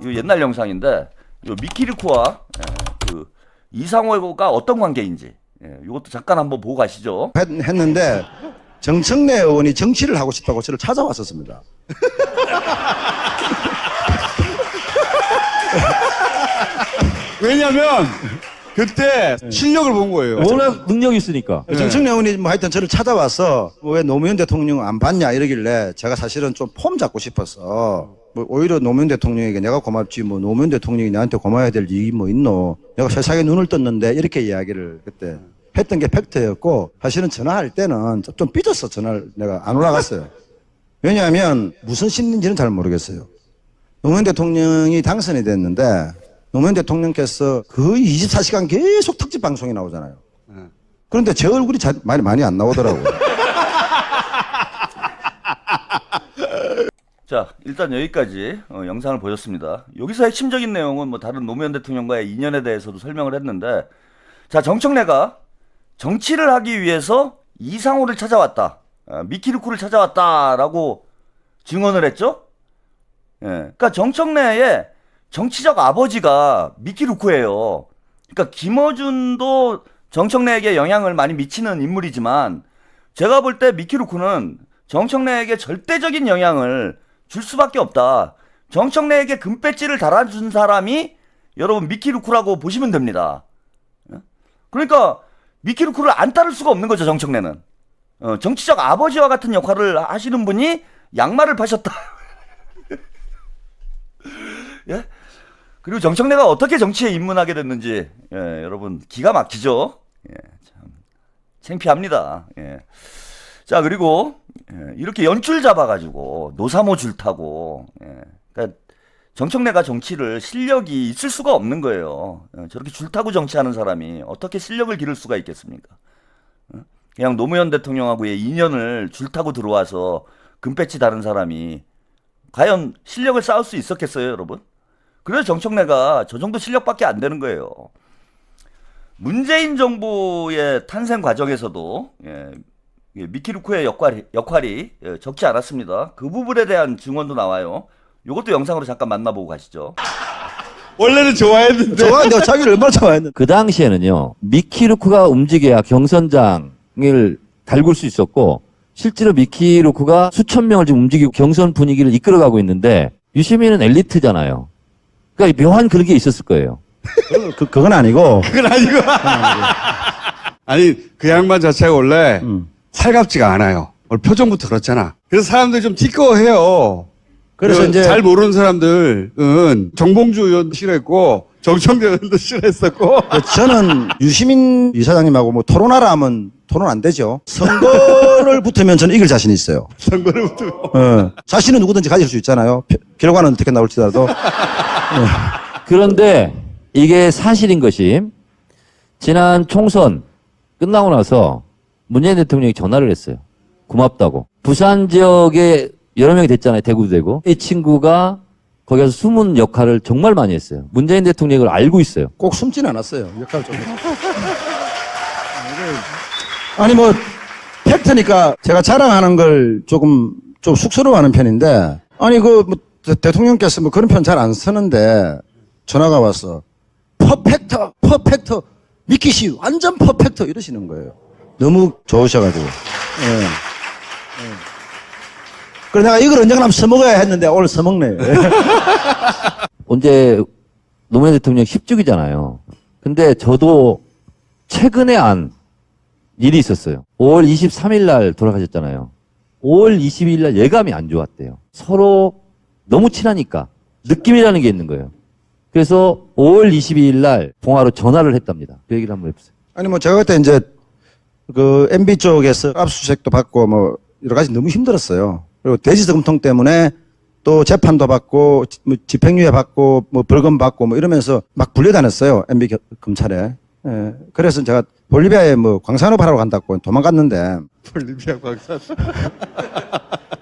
이거 옛날 영상인데 미키루크와 그 이상호가 어떤 관계인지 이것도 잠깐 한번 보고 가시죠. 했는데 정청래 의원이 정치를 하고 싶다고 저를 찾아왔었습니다. 왜냐면 그때 실력을 본 거예요. 워낙 능력이 있으니까. 정청래 의원이 뭐 하여튼 저를 찾아와서 왜 노무현 대통령 안 봤냐 이러길래 제가 사실은 좀 폼 잡고 싶어서 뭐 오히려 노무현 대통령에게 내가 고맙지 뭐 노무현 대통령이 나한테 고마워야 될 일이 뭐 있노. 내가 세상에 눈을 떴는데 이렇게 이야기를 그때 했던 게 팩트였고 사실은 전화할 때는 좀 삐졌어. 전화를 내가 안 올라갔어요. 왜냐하면 무슨 심리인지는 잘 모르겠어요. 노무현 대통령이 당선이 됐는데 노무현 대통령께서 거의 24시간 계속 특집 방송이 나오잖아요. 그런데 제 얼굴이 많이 안 나오더라고요. 자, 일단 여기까지 영상을 보셨습니다. 여기서 핵심적인 내용은 뭐 다른 노무현 대통령과의 인연에 대해서도 설명을 했는데, 자, 정청래가 정치를 하기 위해서 이상호를 찾아왔다, 미키루크를 찾아왔다라고 증언을 했죠. 예, 그러니까 정청래의 정치적 아버지가 미키루크예요. 그러니까 김어준도 정청래에게 영향을 많이 미치는 인물이지만 제가 볼 때 미키루크는 정청래에게 절대적인 영향을 줄 수밖에 없다. 정청래에게 금배지를 달아준 사람이 여러분 미키루크라고 보시면 됩니다. 그러니까 미키루크를 안 따를 수가 없는 거죠. 정청래는 정치적 아버지와 같은 역할을 하시는 분이 양말을 파셨다. 예? 그리고 정청래가 어떻게 정치에 입문하게 됐는지 여러분 기가 막히죠. 참 창피합니다. 자, 그리고 이렇게 연줄 잡아가지고 노사모 줄 타고 그러니까 정청래가 정치를 실력이 있을 수가 없는 거예요. 저렇게 줄 타고 정치하는 사람이 어떻게 실력을 기를 수가 있겠습니까? 그냥 노무현 대통령하고의 인연을 줄 타고 들어와서 금배지 다른 사람이 과연 실력을 쌓을 수 있었겠어요, 여러분? 그래서 정청래가 저 정도 실력밖에 안 되는 거예요. 문재인 정부의 탄생 과정에서도 미키루크의 역할이 적지 않았습니다. 그 부분에 대한 증언도 나와요. 이것도 영상으로 잠깐 만나보고 가시죠. 원래는 좋아했는데. 내가 자기를 얼마나 좋아했는데. 그 당시에는요, 미키루크가 움직여야 경선장을 달굴 수 있었고, 실제로 미키루크가 수천 명을 지금 움직이고 경선 분위기를 이끌어가고 있는데, 유시민은 엘리트잖아요. 그러니까 묘한 그런 게 있었을 거예요. 그건 아니고. 그건 아니고. 아니, 그 양반 자체가 원래 살갑지가 않아요. 원래 표정부터 그렇잖아. 그래서 사람들이 좀 티꺼워해요. 그래서 이제 잘 모르는 사람들은 정봉주 의원도 싫어했고 정청래 의원도 싫어했었고. 저는 유시민 이사장님하고 뭐 토론하라 하면 토론 안 되죠. 선거를 붙으면 저는 이길 자신이 있어요. 선거를 붙으면. 자신은 누구든지 가질 수 있잖아요. 결과는 어떻게 나올지라도. 그런데 이게 사실인 것이, 지난 총선 끝나고 나서 문재인 대통령이 전화를 했어요. 고맙다고. 부산 지역에 여러 명이 됐잖아요. 대구도 되고. 이 친구가 거기서 숨은 역할을 정말 많이 했어요. 문재인 대통령이 그걸 알고 있어요. 꼭 숨진 않았어요. 역할 좀. 아니 뭐 팩트니까 제가 자랑하는 걸 좀 쑥스러워하는 편인데, 아니 뭐 대통령께서 뭐 그런 편 잘 안 쓰는데 전화가 와서 퍼펙터 미키 씨 완전 퍼펙터 이러시는 거예요. 너무 좋으셔가지고. 그래서 내가 이걸 언젠가 써먹어야 했는데 오늘 써먹네요. 언제 노무현 대통령 10주기잖아요. 근데 저도 최근에 안 일이 있었어요. 5월 23일 날 돌아가셨잖아요. 5월 22일 날 예감이 안 좋았대요. 서로 너무 친하니까 느낌이라는 게 있는 거예요. 그래서 5월 22일 날 봉화로 전화를 했답니다. 그 얘기를 한번 해보세요. 아니 뭐 제가 그때 이제 그 MB 쪽에서 압수수색도 받고 뭐 여러 가지 너무 힘들었어요. 그리고 대지저금통 때문에 또 재판도 받고 뭐 집행유예 받고 뭐 벌금 받고 뭐 이러면서 막 불려다녔어요. MB 검찰에. 그래서 제가 볼리비아에 뭐 광산업 하러 간다고 도망갔는데. 볼리비아 광산.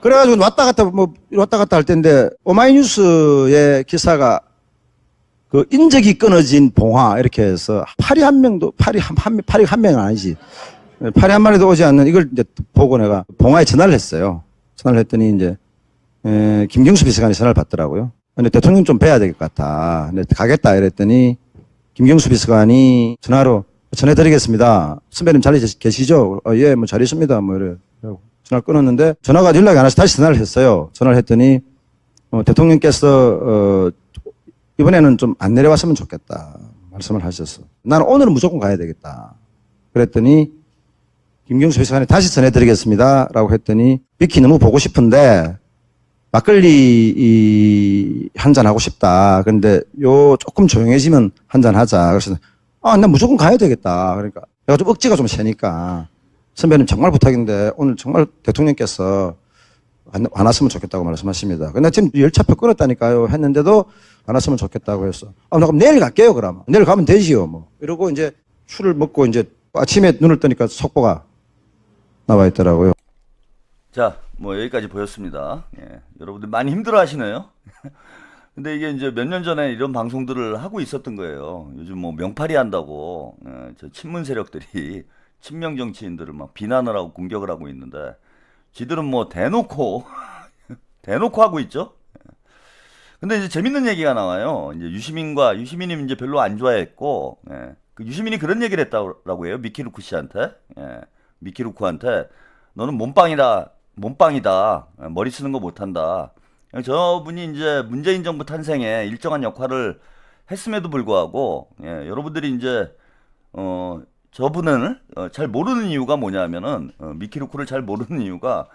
그래가지고 왔다 갔다 할 때인데 오마이뉴스의 기사가 그 인적이 끊어진 봉화 이렇게 해서 파리 한 명은 아니지. 파리 한 마리도 오지 않는 이걸 이제 보고 내가 봉화에 전화를 했어요. 전화를 했더니 이제 김경수 비서관이 전화를 받더라고요. 근데 대통령 좀 뵈야 될 것 같다. 근데 가겠다 이랬더니 김경수 비서관이 전화로 전해드리겠습니다. 선배님 자리 계시죠? 예, 뭐 잘 있습니다. 뭐 이래. 전화를 끊었는데 전화가 연락이 안 와서 다시 전화를 했어요. 전화를 했더니 대통령께서 이번에는 좀 안 내려왔으면 좋겠다 말씀을 하셨어. 나는 오늘은 무조건 가야 되겠다. 그랬더니 김경수 비서관이 다시 전해드리겠습니다. 라고 했더니 비키 너무 보고 싶은데 막걸리 한잔 하고 싶다. 근데 조금 조용해지면 한잔 하자. 그래서 난 무조건 가야 되겠다. 그러니까 내가 좀 억지가 좀 세니까 선배님 정말 부탁인데 오늘 정말 대통령께서 안 왔으면 좋겠다고 말씀하십니다. 근데 지금 열차표 끊었다니까요. 했는데도 안 왔으면 좋겠다고 했어. 나 그럼 내일 갈게요. 그러면 내일 가면 되지요. 뭐 이러고 이제 술을 먹고 이제 아침에 눈을 뜨니까 속보가 나와 있더라고요. 자, 뭐 여기까지 보였습니다. 예, 여러분들 많이 힘들어 하시네요. 근데 이게 이제 몇 년 전에 이런 방송들을 하고 있었던 거예요. 요즘 뭐 명팔이 한다고 저 친문 세력들이 친명 정치인들을 막 비난을 하고 공격을 하고 있는데 지들은 뭐 대놓고 하고 있죠. 근데 이제 재밌는 얘기가 나와요. 이제 유시민이 이제 별로 안 좋아했고, 그 유시민이 그런 얘기를 했다고 해요. 미키루크 씨한테, 미키루크한테 너는 몸빵이다. 머리 쓰는 거 못한다. 저분이 이제 문재인 정부 탄생에 일정한 역할을 했음에도 불구하고, 여러분들이 이제 저분을 잘 모르는 이유가 뭐냐면은 미키루크를 잘 모르는 이유가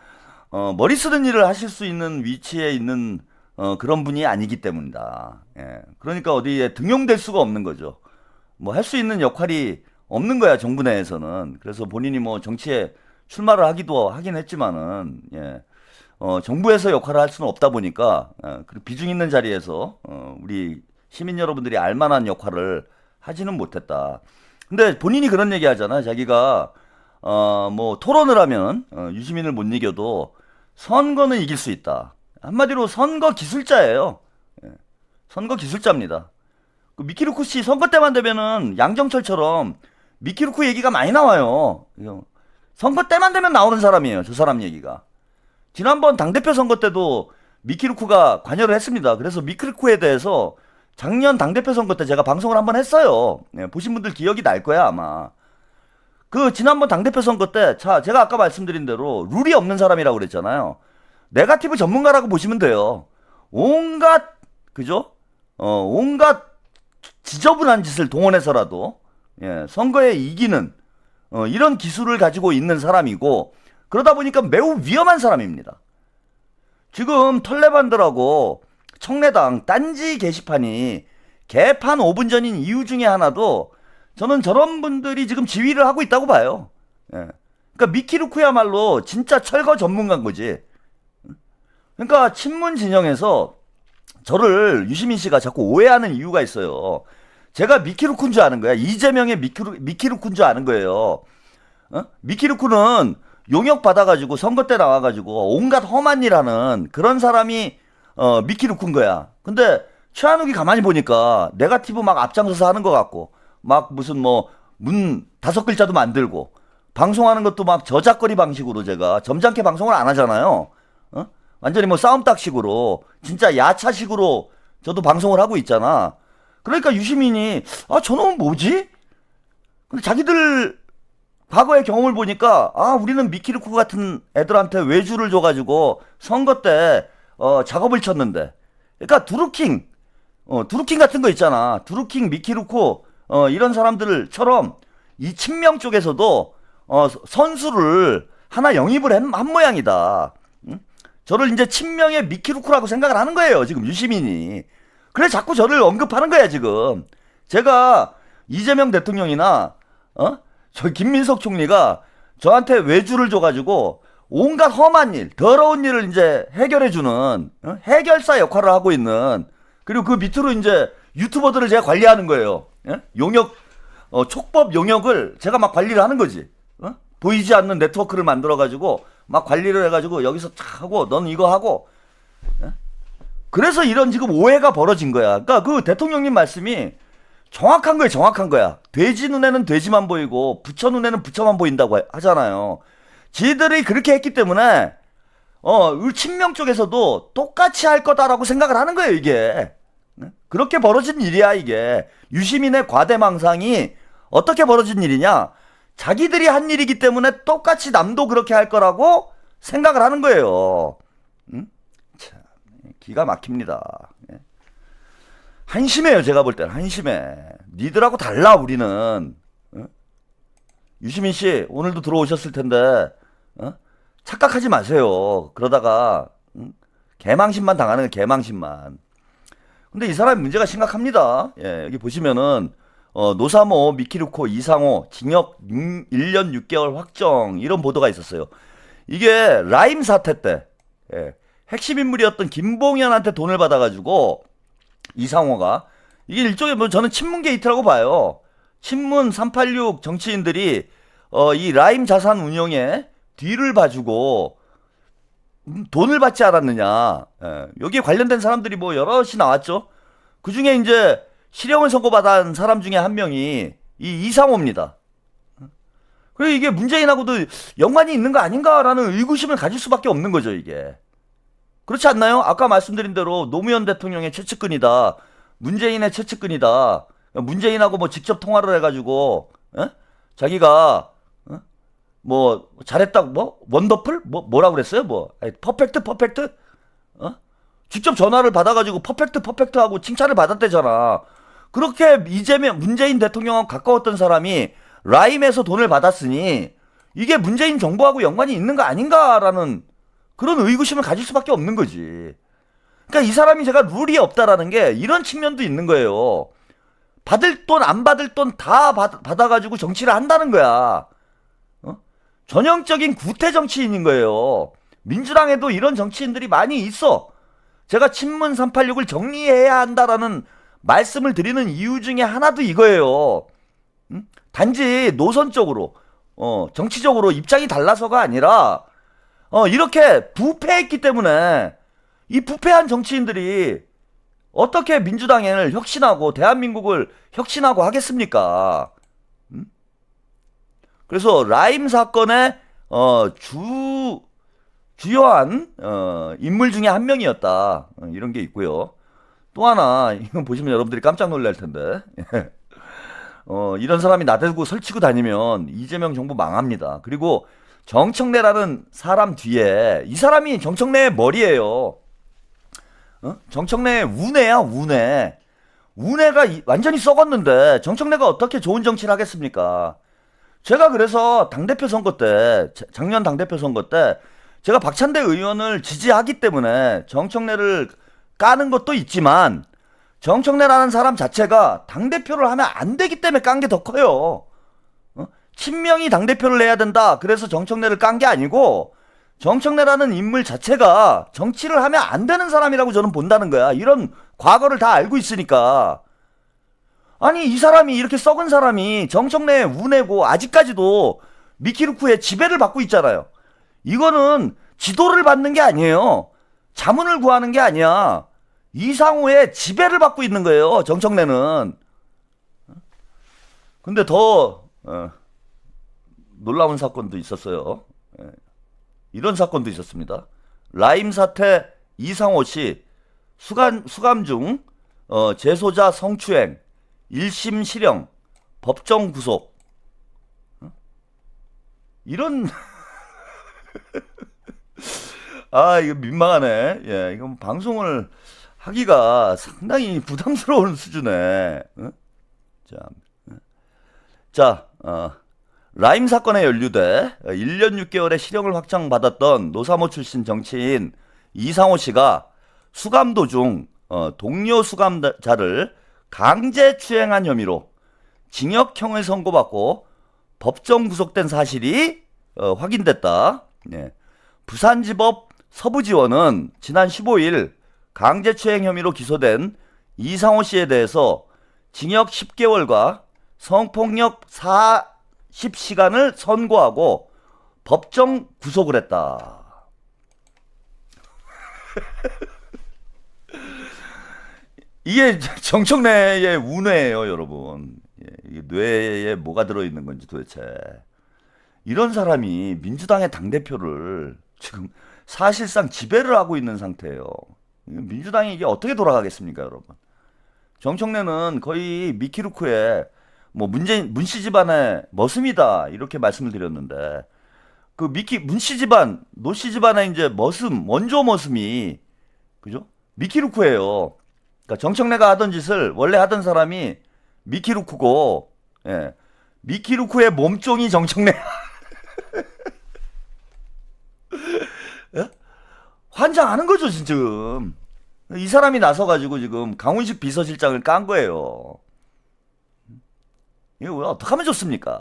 머리 쓰는 일을 하실 수 있는 위치에 있는 그런 분이 아니기 때문이다. 그러니까 어디에 등용될 수가 없는 거죠. 뭐 할 수 있는 역할이 없는 거야, 정부 내에서는. 그래서 본인이 뭐 정치에 출마를 하긴 했지만은 정부에서 역할을 할 수는 없다 보니까 그 비중 있는 자리에서 우리 시민 여러분들이 알만한 역할을 하지는 못했다. 근데 본인이 그런 얘기 하잖아. 자기가 뭐 토론을 하면 유시민을 못 이겨도 선거는 이길 수 있다. 한마디로 선거 기술자예요. 선거 기술자입니다. 그 미키루크 씨 선거 때만 되면은 양정철처럼 미키루크 얘기가 많이 나와요. 선거 때만 되면 나오는 사람이에요. 저 사람 얘기가. 지난번 당대표 선거 때도 미키루크가 관여를 했습니다. 그래서 미키루크에 대해서 작년 당대표 선거 때 제가 방송을 한번 했어요. 보신 분들 기억이 날 거야, 아마. 그 지난번 당대표 선거 때, 제가 아까 말씀드린 대로 룰이 없는 사람이라고 그랬잖아요. 네거티브 전문가라고 보시면 돼요. 온갖 지저분한 짓을 동원해서라도 선거에 이기는 이런 기술을 가지고 있는 사람이고, 그러다 보니까 매우 위험한 사람입니다. 지금 털레반들하고 청래당 딴지 게시판이 개판 5분 전인 이유 중에 하나도 저는 저런 분들이 지금 지휘를 하고 있다고 봐요. 그러니까 미키루크야말로 진짜 철거 전문가인 거지. 그러니까 친문 진영에서 저를 유시민 씨가 자꾸 오해하는 이유가 있어요. 제가 미키루크인 줄 아는 거야. 이재명의 미키루크인 줄 아는 거예요. 미키루크는 용역 받아가지고 선거 때 나와가지고 온갖 험한 일 하는 그런 사람이 미키루크인 거야. 근데 최한욱이 가만히 보니까 네거티브 막 앞장서서 하는 것 같고 막 무슨 뭐 문 5글자도 만들고 방송하는 것도 막 저작거리 방식으로 제가 점잖게 방송을 안 하잖아요. 완전히 뭐 싸움딱식으로 진짜 야차식으로 저도 방송을 하고 있잖아. 그러니까 유시민이 저놈은 뭐지? 근데 자기들 과거의 경험을 보니까 우리는 미키루크 같은 애들한테 외주를 줘가지고 선거 때 작업을 쳤는데, 그러니까 두루킹 같은 거 있잖아. 두루킹, 미키루크 이런 사람들처럼 이 친명 쪽에서도 선수를 하나 영입을 한 모양이다. 저를 이제 친명의 미키루크라고 생각을 하는 거예요, 지금 유시민이. 그래 자꾸 저를 언급하는 거야, 지금. 제가 이재명 대통령이나 저 김민석 총리가 저한테 외주를 줘가지고 온갖 험한 일, 더러운 일을 이제 해결해주는 해결사 역할을 하고 있는, 그리고 그 밑으로 이제 유튜버들을 제가 관리하는 거예요. 용역, 촉법 용역을 제가 막 관리를 하는 거지. 보이지 않는 네트워크를 만들어가지고 막 관리를 해가지고 여기서 탁 하고 넌 이거 하고. 그래서 이런 지금 오해가 벌어진 거야. 그러니까 그 대통령님 말씀이 정확한 거예요, 정확한 거야. 돼지 눈에는 돼지만 보이고 부처 눈에는 부처만 보인다고 하잖아요. 지들이 그렇게 했기 때문에 친명 쪽에서도 똑같이 할 거다라고 생각을 하는 거예요, 이게. 그렇게 벌어진 일이야, 이게. 유시민의 과대망상이 어떻게 벌어진 일이냐? 자기들이 한 일이기 때문에 똑같이 남도 그렇게 할 거라고 생각을 하는 거예요. 참, 기가 막힙니다. 예. 한심해요, 제가 볼 때는. 한심해. 니들하고 달라, 우리는. 유시민 씨, 오늘도 들어오셨을 텐데, 착각하지 마세요. 그러다가, 개망신만 당하는 거예요, 개망신만. 근데 이 사람이 문제가 심각합니다. 예, 여기 보시면은, 노사모, 미키루코, 이상호, 징역 1년 6개월 확정, 이런 보도가 있었어요. 이게 라임 사태 때, 예, 핵심 인물이었던 김봉현한테 돈을 받아가지고, 이상호가, 이게 일종의 뭐 저는 친문 게이트라고 봐요. 친문 386 정치인들이, 이 라임 자산 운용에 뒤를 봐주고, 돈을 받지 않았느냐. 예, 여기에 관련된 사람들이 뭐 여럿이 나왔죠. 그 중에 이제 실형을 선고받은 사람 중에 한 명이 이 이상호입니다. 그리고 이게 문재인하고도 연관이 있는 거 아닌가라는 의구심을 가질 수밖에 없는 거죠, 이게. 그렇지 않나요? 아까 말씀드린 대로 노무현 대통령의 최측근이다. 문재인의 최측근이다. 문재인하고 뭐 직접 통화를 해가지고, 자기가, 뭐, 잘했다고, 뭐, 원더풀? 뭐라고 그랬어요? 뭐, 아니, 퍼펙트? 직접 전화를 받아가지고 퍼펙트 하고 칭찬을 받았대잖아. 그렇게 문재인 대통령하고 가까웠던 사람이 라임에서 돈을 받았으니 이게 문재인 정부하고 연관이 있는 거 아닌가라는 그런 의구심을 가질 수밖에 없는 거지. 그러니까 이 사람이 제가 룰이 없다라는 게 이런 측면도 있는 거예요. 받을 돈, 안 받을 돈 다 받아가지고 정치를 한다는 거야. 전형적인 구태 정치인인 거예요. 민주당에도 이런 정치인들이 많이 있어. 제가 친문 386을 정리해야 한다라는 말씀을 드리는 이유 중에 하나도 이거예요. 단지 노선적으로, 정치적으로 입장이 달라서가 아니라, 이렇게 부패했기 때문에 이 부패한 정치인들이 어떻게 민주당을 혁신하고 대한민국을 혁신하고 하겠습니까? 그래서 라임 사건의 주요한 인물 중에 한 명이었다. 이런 게 있고요. 또 하나 이건 보시면 여러분들이 깜짝 놀랄 텐데 이런 사람이 나대고 설치고 다니면 이재명 정부 망합니다. 그리고 정청래라는 사람 뒤에 이 사람이 정청래의 머리예요. 정청래의 우뇌야, 우뇌. 우뇌가 완전히 썩었는데 정청래가 어떻게 좋은 정치를 하겠습니까? 제가 그래서 당대표 선거 때, 작년 당대표 선거 때 제가 박찬대 의원을 지지하기 때문에 정청래를 까는 것도 있지만 정청래라는 사람 자체가 당대표를 하면 안 되기 때문에 깐 게 더 커요. 친명이 당대표를 해야 된다. 그래서 정청래를 깐 게 아니고 정청래라는 인물 자체가 정치를 하면 안 되는 사람이라고 저는 본다는 거야. 이런 과거를 다 알고 있으니까. 아니 이 사람이 이렇게 썩은 사람이 정청래의 우뇌고 아직까지도 미키루크의 지배를 받고 있잖아요. 이거는 지도를 받는 게 아니에요. 자문을 구하는 게 아니야. 이상호의 지배를 받고 있는 거예요. 정청래는. 근데 더 놀라운 사건도 있었어요. 이런 사건도 있었습니다. 라임 사태 이상호 씨 수감 중 재소자 성추행 1심 실형 법정 구속 이런 아 이거 민망하네. 예, 이건 방송을 하기가 상당히 부담스러운 수준에. 자, 라임 사건에 연루돼 1년 6개월의 실형을 확정받았던 노사모 출신 정치인 이상호 씨가 수감 도중 동료 수감자를 강제 추행한 혐의로 징역형을 선고받고 법정 구속된 사실이 확인됐다. 네. 부산지법 서부지원은 지난 15일 강제추행 혐의로 기소된 이상호 씨에 대해서 징역 10개월과 성폭력 40시간을 선고하고 법정 구속을 했다. 이게 정청래의 우뇌예요, 여러분. 이게 뇌에 뭐가 들어있는 건지 도대체. 이런 사람이 민주당의 당대표를 지금 사실상 지배를 하고 있는 상태예요. 민주당이 이게 어떻게 돌아가겠습니까, 여러분? 정청래는 거의 미키루크의 뭐 문씨 집안의 머슴이다 이렇게 말씀을 드렸는데 그 문씨 집안, 노씨 집안의 이제 원조 머슴이 그죠? 미키루크예요. 그러니까 정청래가 하던 짓을 원래 하던 사람이 미키루크고, 예. 미키루크의 몸종이 정청래. 예? 환장하는 거죠, 지금. 이 사람이 나서가지고 지금 강훈식 비서실장을 깐 거예요. 이거 왜 어떡하면 좋습니까?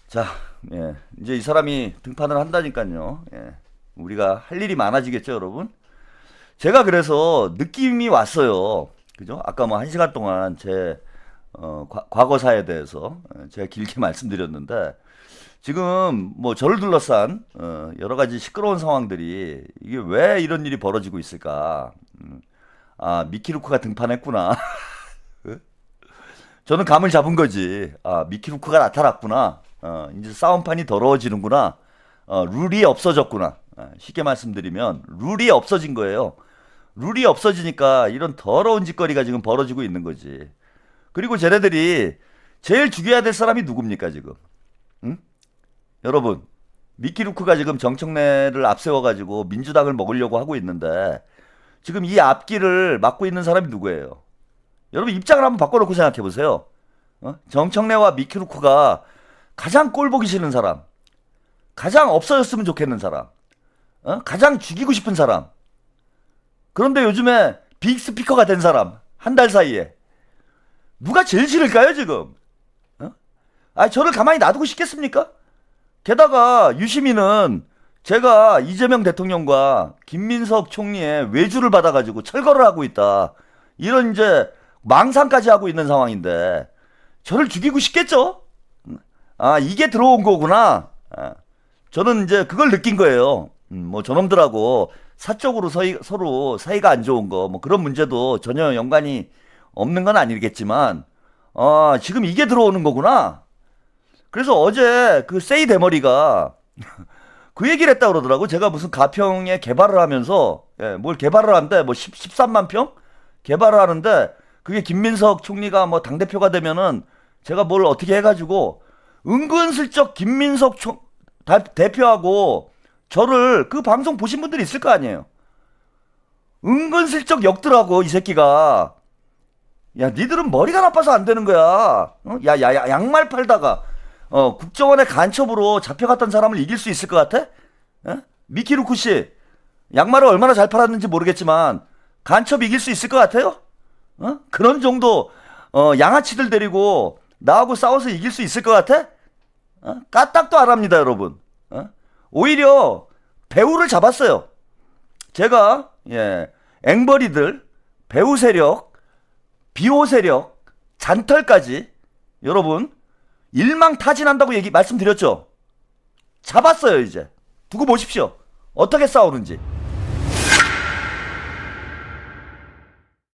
자, 예. 이제 이 사람이 등판을 한다니까요. 예. 우리가 할 일이 많아지겠죠, 여러분? 제가 그래서 느낌이 왔어요. 그죠? 아까 뭐 1시간 동안 제, 과거사에 대해서 제가 길게 말씀드렸는데, 지금 뭐 저를 둘러싼, 여러 가지 시끄러운 상황들이 이게 왜 이런 일이 벌어지고 있을까? 아, 미키루크가 등판했구나. 저는 감을 잡은 거지. 아, 미키루크가 나타났구나. 이제 싸움판이 더러워지는구나. 룰이 없어졌구나. 쉽게 말씀드리면 룰이 없어진 거예요. 룰이 없어지니까 이런 더러운 짓거리가 지금 벌어지고 있는 거지. 그리고 쟤네들이 제일 죽여야 될 사람이 누굽니까 지금? 응? 여러분, 미키루크가 지금 정청래를 앞세워가지고 민주당을 먹으려고 하고 있는데 지금 이 앞길을 막고 있는 사람이 누구예요? 여러분 입장을 한번 바꿔놓고 생각해보세요. 정청래와 미키루크가 가장 꼴보기 싫은 사람, 가장 없어졌으면 좋겠는 사람, 가장 죽이고 싶은 사람. 그런데 요즘에 빅스피커가 된 사람, 한 달 사이에 누가 제일 싫을까요 지금? 아, 저를 가만히 놔두고 싶겠습니까? 게다가 유시민은 제가 이재명 대통령과 김민석 총리의 외주를 받아가지고 철거를 하고 있다, 이런 이제 망상까지 하고 있는 상황인데 저를 죽이고 싶겠죠? 아, 이게 들어온 거구나. 저는 이제 그걸 느낀 거예요. 뭐 저놈들하고 사적으로 서로 사이가 안 좋은 거, 뭐 그런 문제도 전혀 연관이 없는 건 아니겠지만, 지금 이게 들어오는 거구나. 그래서 어제 그 세이 대머리가 그 얘기를 했다 그러더라고. 제가 무슨 가평에 개발을 하면서, 예, 뭘 개발을 하는데, 뭐 13만 평? 개발을 하는데, 그게 김민석 총리가 뭐 당대표가 되면은 제가 뭘 어떻게 해가지고, 은근슬쩍 김민석 대표하고 저를, 그 방송 보신 분들이 있을 거 아니에요. 은근슬쩍 역더라고, 이 새끼가. 야, 니들은 머리가 나빠서 안 되는 거야. 야, 양말 팔다가, 국정원의 간첩으로 잡혀갔던 사람을 이길 수 있을 것 같아? 미키루크 씨, 양말을 얼마나 잘 팔았는지 모르겠지만, 간첩 이길 수 있을 것 같아요? 그런 정도, 양아치들 데리고 나하고 싸워서 이길 수 있을 것 같아? 까딱도 안 합니다, 여러분. 오히려 배우를 잡았어요. 제가, 예, 앵벌이들, 배우 세력, 비호 세력, 잔털까지, 여러분, 일망타진한다고 말씀드렸죠? 잡았어요, 이제. 두고 보십시오. 어떻게 싸우는지.